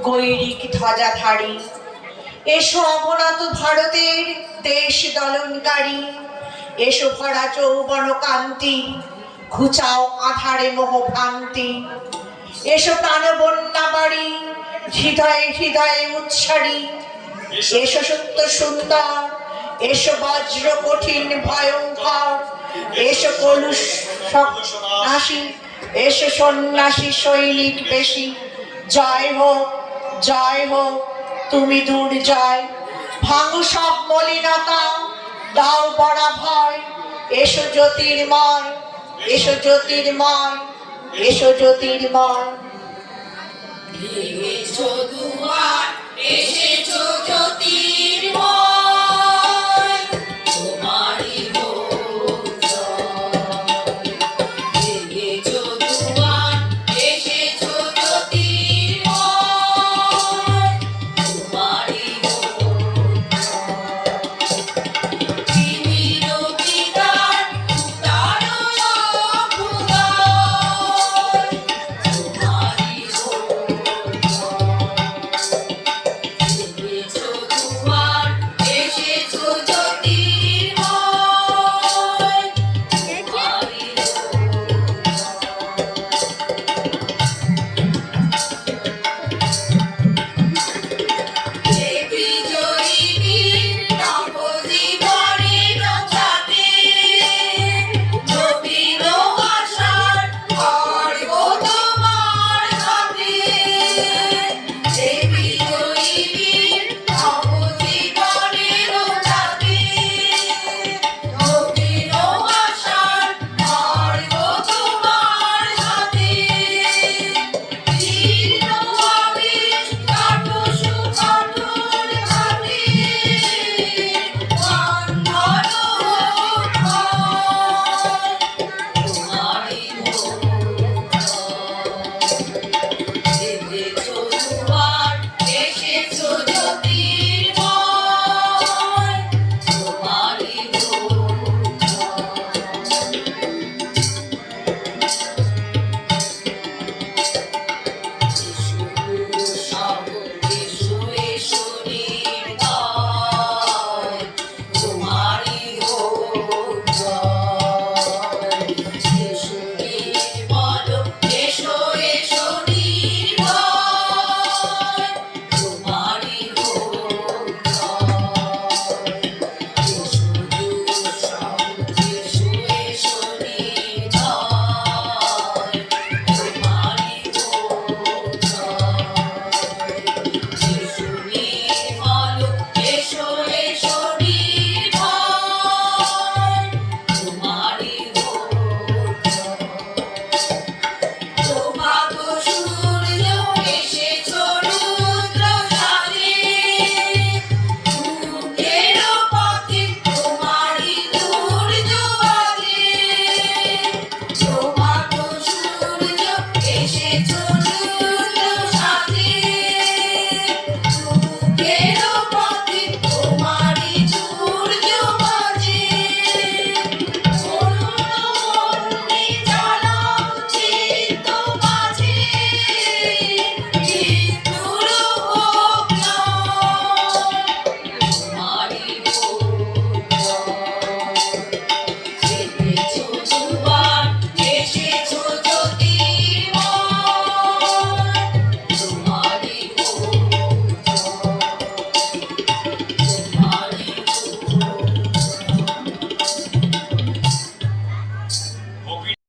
গৈরিক ধ্বজাধারী, এসো অবনত ভারতের দেশ দলনকারী, এসো ভরা যৌবন কান্তি, ঘুচাও আধারে মোহভ্রান্তি, এসো প্রাণ বন্যা বাড়ি, হৃদয়ে হৃদয়ে উচ্ছারি, এসো সত্য সুন্দর, এসো বজ্র কঠিন ভয়ঙ্কর, এসো কলুষ নাশী, এসো সন্ন্যাসী সৈনিক বেশি। জয় হোক তুমি দুর্জয়, ভাঙো সব মলিনতা, দাও বড়া ভয়, এসো জ্যোতির্ময়, এসো জ্যোতির্ময়, এসো জ্যোতির্ময়। ভেঙেছো দুয়ার